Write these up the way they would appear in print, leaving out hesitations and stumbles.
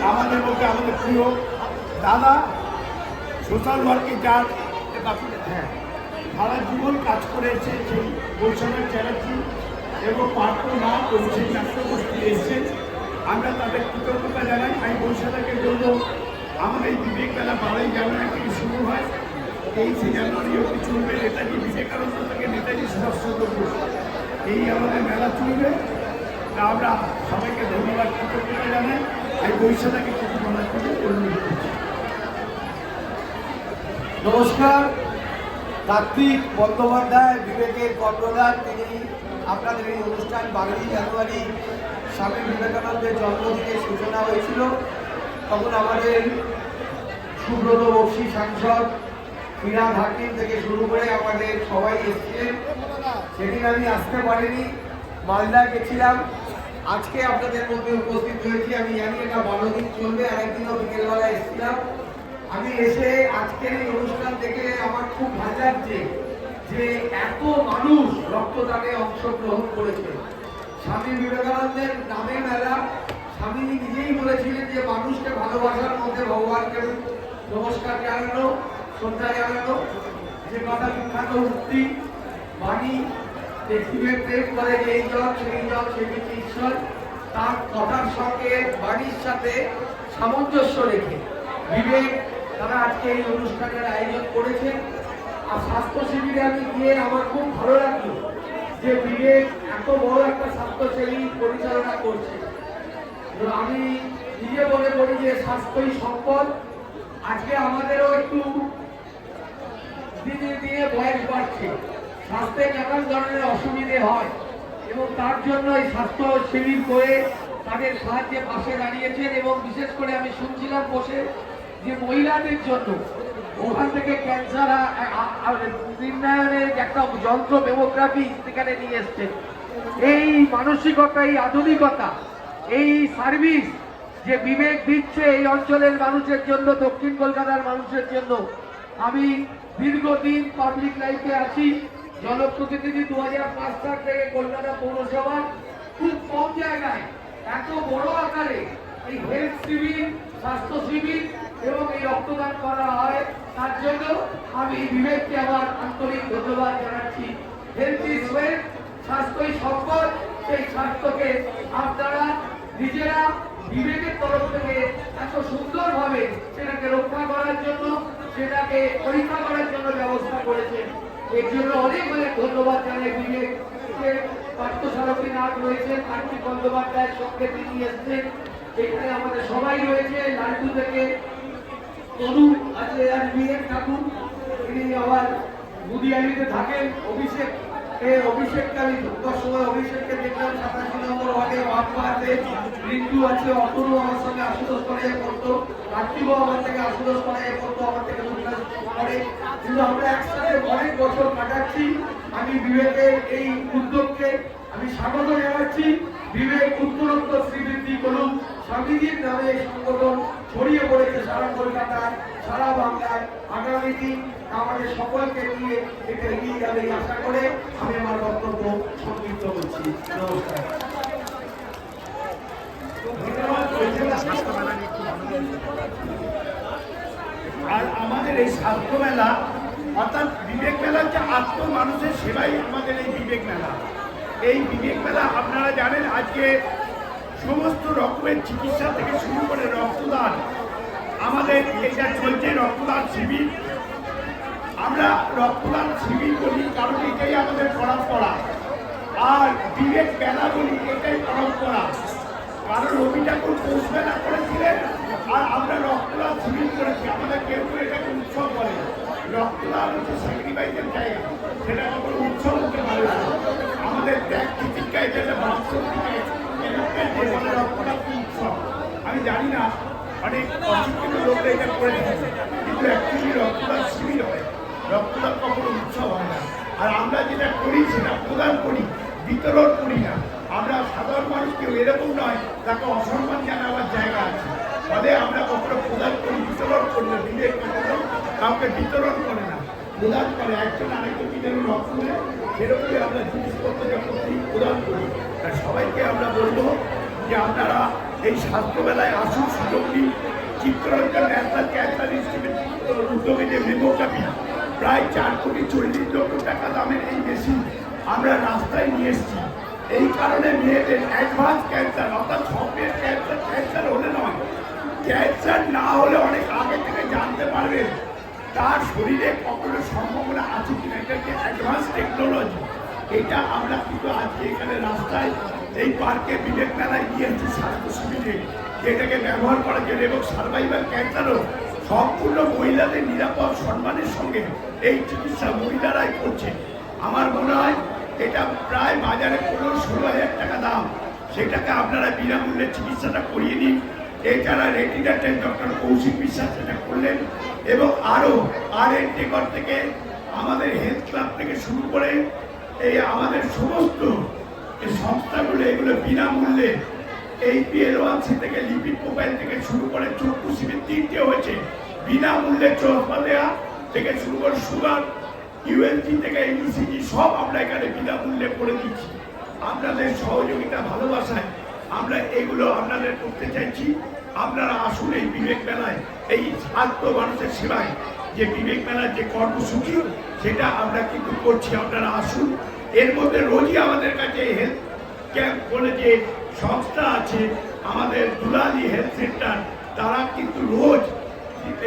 আমাদের মধ্যে আমাদের প্রিয় দাদা সোশ্যাল ওয়ার্কে যার হ্যাঁ সারা জীবন কাজ করেছে সেই বৈষম্যের চ্যাটার্জি এবং পার্থ না সেই নাট্যগোষ্ঠী এসেছেন। আমরা তাদের কৃতজ্ঞতা জানাই। আমি বৈশাখের জন্য আমাদের এই বিবেক মেলা 12ই জানুয়ারি থেকে শুরু হয়, 23শে জানুয়ারি অব্দি চলবে। নেতাজি বিবেকানন্দ থেকে নেতাজি সুভাষচন্দ্র বোস এই আমাদের মেলা চলবে। তা আমরা সবাইকে ধন্যবাদ কৃতজ্ঞতা জানাই। এই বৈশাখকে কিছু বলার জন্য অনুরোধ করছি। নমস্কার। কার্তিক বন্দ্যোপাধ্যায় বিবেকের কর্ণধার, তিনি আপনাদের এই অনুষ্ঠান 12ই জানুয়ারি স্বামী বিবেকানন্দের জন্মদিনের সূচনা হয়েছিল। তখন আমাদের সুব্রত বক্সী সাংসদ, ফিরাদ হাকিম থেকে শুরু করে আমাদের সবাই এসেছিলেন। সেদিন আমি আসতে পারিনি, মালদা গেছিলাম। আজকে আপনাদের মধ্যে উপস্থিত হয়েছি। আমি জানি এটা 12 দিন চলবে, আরেকদিনও বিকেলবেলা এসেছিলাম। আমি এসে আজকের এই অনুষ্ঠান দেখে আমার খুব ভালো লাগছে যে এত মানুষ রক্তদানে অংশগ্রহণ করেছে। স্বামী বিবেকানন্দের নামে মেলা। স্বামীজি নিজেই বলেছিলেন যে মানুষকে ভালোবাসার মধ্যে ভগবানকে নমস্কার জানানো, শ্রদ্ধা জানানো, যে কথা বিখ্যাত উক্তি বাণী, জীবের প্রেম করে যেই জল সেই জল সেবিছে ঈশ্বর, তার কথার সঙ্গে বাণীর সাথে সামঞ্জস্য রেখে বিবেক তারা আজকে এই অনুষ্ঠানের আয়োজন করেছেন। আর স্বাস্থ্য শিবিরে আমি গিয়ে আমার খুব ভালো লাগলো যে বিবেক এত বড় একটা স্বাস্থ্য শিবির পরিচালনা করছে। আমি নিজে মনে করি যে স্বাস্থ্যই সম্পদ। আজকে আমাদেরও একটু দিনে দিনে বয়স বাড়ছে, স্বাস্থ্যে নানান ধরনের অসুবিধে হয় এবং তার জন্য এই স্বাস্থ্য শিবির করে তাদের সাহায্যে পাশে দাঁড়িয়েছেন। এবং বিশেষ করে আমি শুনছিলাম বসে যে মহিলাদের জন্য ওখান থেকে ক্যান্সার নির্ণয়নের একটা যন্ত্র মেমোগ্রাফি সেখানে নিয়ে এসছে। এই মানসিকতা, এই আধুনিকতা, এই সার্ভিস যে বিবেক দিচ্ছে এই অঞ্চলের মানুষের জন্য, দক্ষিণ কলকাতার মানুষের জন্য। আমি দীর্ঘদিন পাবলিক লাইফে আছি, জনপ্রতিনিধি 2005 সাল থেকে কলকাতা পৌরসভার খুব কম জায়গায় এত বড় আকারে এই হেলথ শিবির, স্বাস্থ্য শিবির এবং এই রক্তদান করা হয়। তার জন্য আমি বিবেককে আমার আন্তরিক ধন্যবাদ জানাচ্ছি। হেলথ ইজ ওয়েলথ, স্বাস্থ্যই সম্পদ। সেই স্বাস্থ্যকে আপনারা নিজেরা বিবেকের তরফ থেকে এত সুন্দরভাবে সেটাকে রক্ষা করার জন্য, সেটাকে পরীক্ষা করার জন্য ব্যবস্থা করেছেন। এর জন্য অনেক অনেক ধন্যবাদ জানাই বিবেককে। পার্থসারথীনাথ রয়েছেন, কার্তিক বন্দ্যোপাধ্যায়ের সঙ্গে তিনি এসছেন। এখানে আমাদের সবাই রয়েছে, লালটু থেকে তনু আছে, আর বিবেক ঠাকুর, তিনি আবার বুদিয়ালিতে থাকেন। অভিষেককে আমি ঢোকার সময় অভিষেককে দেখলাম 87 নম্বর ওয়ার্ডে বাপ্পা আছে, রিন্টু আছে, অতনু আমার সঙ্গে আশুতোষ কলেজে পড়তো, কার্তিকও আমার থেকে আশুতোষ কলেজে পড়তো, আমার থেকে পড়ে। কিন্তু আমরা একসাথে অনেক বছর কাটাচ্ছি। আমি বিবেকের এই উদ্যোগকে আমি স্বাগত জানাচ্ছি। বিবেক উত্তরোত্তর শ্রীবৃদ্ধি করুন। স্বামীজির নামে এই সংগঠন ছড়িয়ে পড়েছে সারা কলকাতায়, সারা বাংলায়। আগামী দিন আমাদের সকলকে নিয়ে এটা এগিয়ে যাবে আশা করে আমি আমার বক্তব্য সংক্ষিপ্ত করছি। নমস্কার। আর আমাদের এই স্বাস্থ্য মেলা অর্থাৎ বিবেক মেলা হচ্ছে আত্ম মানুষের সেবাই আমাদের এই বিবেক মেলা। এই বিবেক মেলা আপনারা জানেন আজকে সমস্ত রকমের চিকিৎসা থেকে শুরু করে রক্তদান, আমাদের এটা চলছে রক্তদান শিবির। আমরা রক্তদান শিবির বলি কারণ এটাই আমাদের পরম্পরা, আর বিবেক মেলা বলি এটাই পরম্পরা। কারণ রবি ঠাকুর পৌষ মেলা করেছিলেন আর আমরা রক্তদান শিবির করেছি। আমাদের কেউ কেউ এটাকে উৎসব বলে। রক্তদান হচ্ছে স্যাক্রিফাইসের জায়গা, সেটা কখনো উৎসব হতে পারে না। আমাদের ত্যাগ চিকিৎসা এটা বাস্তব রক্তদান উৎসব। আমি জানি না অনেক অশিক্ষিত লোকরা এটা করে দিচ্ছে, কিন্তু অ্যাকচুয়ালি রক্তদান শিবির হয়, রক্তদান কখনো উৎসব হয় না। আর আমরা যেটা করি সেটা প্রদান করি, বিতরণ করি না। আমরা সাধারণ মানুষকে এরকম নয় তাকে অসম্মান জানাবার জায়গা আছে, ফলে আমরা কখনো প্রদান করি, বিতরণ করি না। বিবেক কখনো কাউকে বিতরণ করে না, প্রদান করে। একজন আরেকজনকে যেন রক্ত দেয় সেরকমই আমরা জিনিসপত্র যখন প্রদান করি। আর সবাইকে আমরা বলবো যে আপনারা এই স্বাস্থ্য মেলায় আসুন, সুযোগ নিন। চিত্তরঞ্জন ন্যাশনাল ক্যান্সার ইনস্টিটিউট উদ্যোগে যে মেমোগ্রাফি প্রায় 4,40,00,000 টাকা দামের এই মেশিন আমরা রাস্তায় নিয়ে এসেছি। এই কারণে মেয়েদের অ্যাডভান্স ক্যান্সার অর্থাৎ স্বপ্নের ক্যান্সার, ক্যান্সার হলে নয়, ক্যান্সার না হলে অনেক আগে থেকে জানতে পারবেন তার শরীরে কখনো সম্ভাবনা আছে কিনা। এটা যে অ্যাডভান্স টেকনোলজি, এটা আমরা কিন্তু আজকে এখানে রাস্তায় এই পার্কে বিবেক মেলায় নিয়ে এসেছি স্বাস্থ্য শিবিরে, যেটাকে ব্যবহার করার জন্য। এবং সার্ভাইভাল ক্যান্সারও সম্পূর্ণ মহিলাদের নিরাপদ সম্মানের সঙ্গে এই চিকিৎসা মহিলারাই করছে। আমার মনে হয় এটা প্রায় বাজারে 15-16,000 টাকা দাম, সেটাকে আপনারা বিনামূল্যে চিকিৎসাটা করিয়ে নিন। এছাড়া রেটিনাটের ডক্টর কৌশিক বিশ্বাস এটা করলেন, এবং আরও আর.এন.টেকর থেকে আমাদের হেলথ ক্লাব থেকে শুরু করে এই আমাদের সমস্ত এই সংস্থাগুলো এগুলো বিনামূল্যে এই PL1C থেকে লিপিড প্রোফাইল থেকে শুরু করে চক্ষু শিবির 3টে হয়েছে বিনামূল্যে, চশমা দেওয়া থেকে শুরু করে সুগার, ULG থেকে ECG সব আমরা এখানে বিনামূল্যে করে দিচ্ছি। আপনাদের সহযোগিতা ভালোবাসায় আমরা এগুলো আপনাদের করতে চাইছি। আপনারা আসুন এই বিবেক মেলায়, এই স্বাস্থ্য মানুষের সেবায় যে বিবেক মেলার যে কর্মসূচি সেটা আমরা কিন্তু করছি। আপনারা আসুন। এর মধ্যে রোজই আমাদের কাছে হেলথ ক্যাম্প বলে যে সংস্থা আছে, আমাদের দুলালি হেলথ সেন্টার, তারা কিন্তু রোজ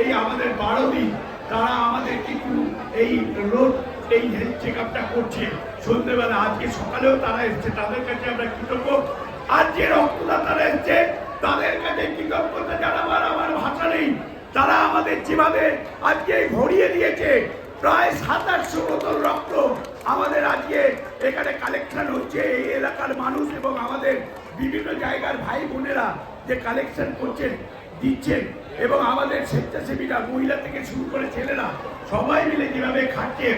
এই আমাদের 12 দিন তারা আমাদের কিন্তু এই রোজ এই হেলথ চেক আপটা করছে সন্ধ্যেবেলা। আজকে সকালেও তারা এসছে, তাদের কাছে আমরা কৃতজ্ঞ। আর যে রক্তদাতারা এসছে তাদের কাছে কৃতজ্ঞতা জানাবার আমার ভাষা নেই। তারা আমাদের যেভাবে আজকে ভরিয়ে দিয়েছে, প্রায় 700-800 বোতল রক্ত আমাদের আজকে এখানে কালেকশন হচ্ছে। এই এলাকার মানুষ এবং আমাদের বিভিন্ন জায়গার ভাই বোনেরা যে কালেকশন করছেন, দিচ্ছেন, এবং আমাদের স্বেচ্ছাসেবীরা মহিলা থেকে শুরু করে ছেলেরা সবাই মিলে যেভাবে খাচ্ছে।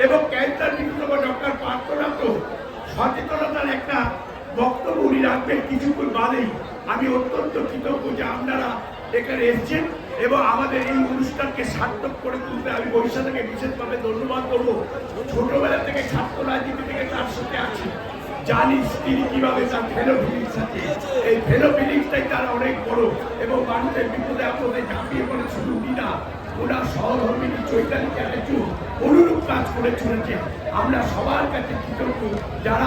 এবং ক্যান্সার বিশেষজ্ঞ ডক্টর পার্থনাথ সচেতনতার একটা বক্তব্য উনি রাখবেন কিছুক্ষণ বাদেই। আমি অত্যন্ত কৃতজ্ঞ যে আপনারা এখানে এসছেন এবং আমাদের এই অনুষ্ঠানকে সার্থক করে তুলতে আমি বৈশাখকে বিশেষভাবে ধন্যবাদ করবো। ছোটবেলা থেকে ছাত্র রাজনীতি থেকে তার সাথে আছি, জানি তিনি কিভাবে তার ফেলো ফিলিংস আছে। এই ফেলো ফিলিংসটাই তার অনেক বড়, এবং মানুষের বিপদে আপদে ঝাঁপিয়ে পড়ে শুধু বিনা ওনার সহধর্মিনী চৈতালি চ্যাটার্জি অনুরূপ কাজ করে চলেছে। আমরা সবার কাছে কৃতজ্ঞ যারা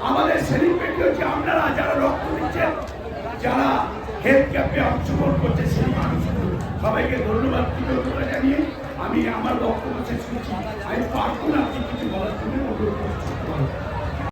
আমাদের সেলিব্রিটি হচ্ছে আপনারা, যারা রক্ত দিচ্ছেন, যারা হেলথ ক্যাম্পে অংশগ্রহণ করছে, সেই মানুষগুলো সবাইকে ধন্যবাদ কৃতজ্ঞতা জানিয়ে আমি আমার বক্তব্য শেষ করছি। আমি পারবো না